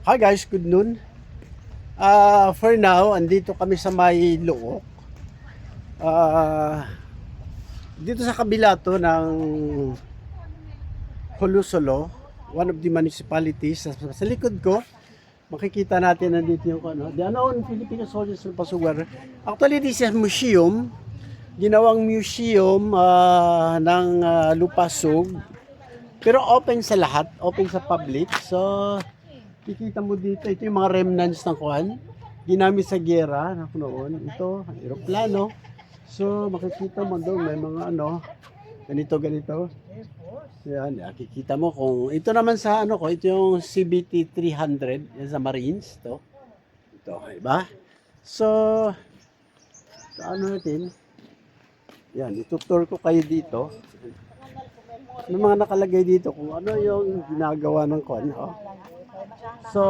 Hi guys, good noon. For now, andito kami sa may Luok. Ah, dito sa kabila to ng Hulusolo, one of the municipalities. Sa likod ko, makikita natin nandito yung ano, the unknown Filipino soldiers ng Pasugar. Actually, this is a museum. Ginawang museum ng Lupasug. Pero open sa lahat, open sa public. So, kikita mo dito, ito yung mga remnants ng kuhan. Ginamit sa giyera noon. Ito, aeroplano. So, makikita mo doon, may mga ano, ganito. Yan, kikita mo kung, ito naman sa ano ko, ito yung CBT 300, yan sa Marines, to. Ito, iba? So, ano natin, yan, itutour ko kayo dito. May mga nakalagay dito kung ano yung ginagawa ng kuhan. Oh. So,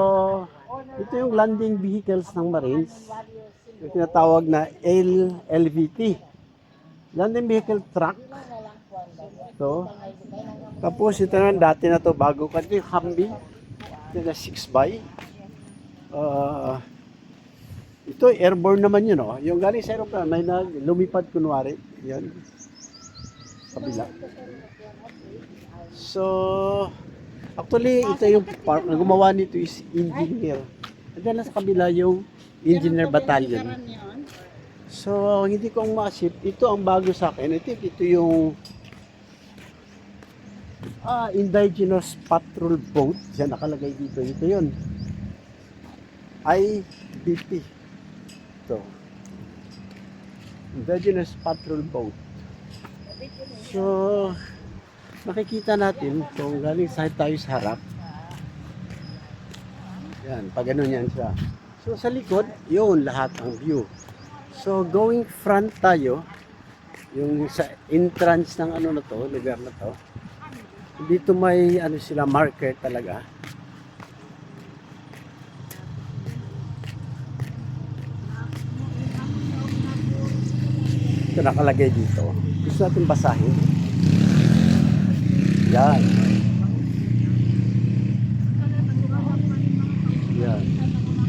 ito yung landing vehicles ng Marines. Yung tinatawag na LVT. Landing vehicle truck. So, tapos ito naman dati na to bago ka. Ito yung Humvee. Ito na 6x. Ito airborne naman yun. Oh. Yung galing sa aeroplano, may lumipad kunwari. Yan. Kabila. So, actually, ito yung part na gumawa nito is engineer. And then, sa kabila yung engineer battalion. So, hindi ko ang ma-ship. Ito ang bago sa akin. Ito yung indigenous patrol boat. Yan, nakalagay dito. Ito yun. IBP. Ito. Indigenous patrol boat. So, makikita natin kung galing sa tayo sa harap. Yan, pag ganun yan siya. So sa likod, yun lahat ang view. So going front tayo, yung sa entrance ng ano na to, lugar na to. Dito may ano sila, marker talaga. Ito nakalagay dito. Gusto natin basahin. Yan. Yan.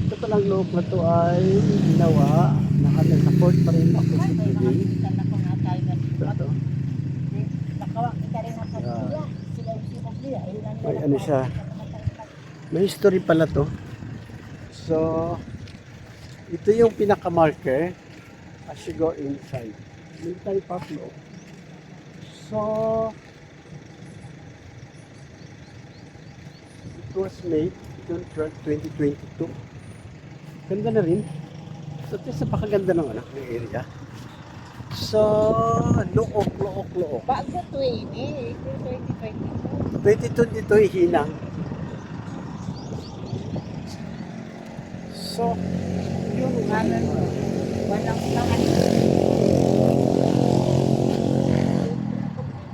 Ito palang loob na to ay ginawa. Naka-support pa rin ako sa TV. Ito. May ano siya. May history pala to. So, ito yung pinaka-marker as you go inside. Military park loob. So, was made June 12, 2022. Ganda na rin. So, ito sa pakaganda ng anak ng area. So, Luok. Bago 2022. 2022 hinang. So, yun. Walang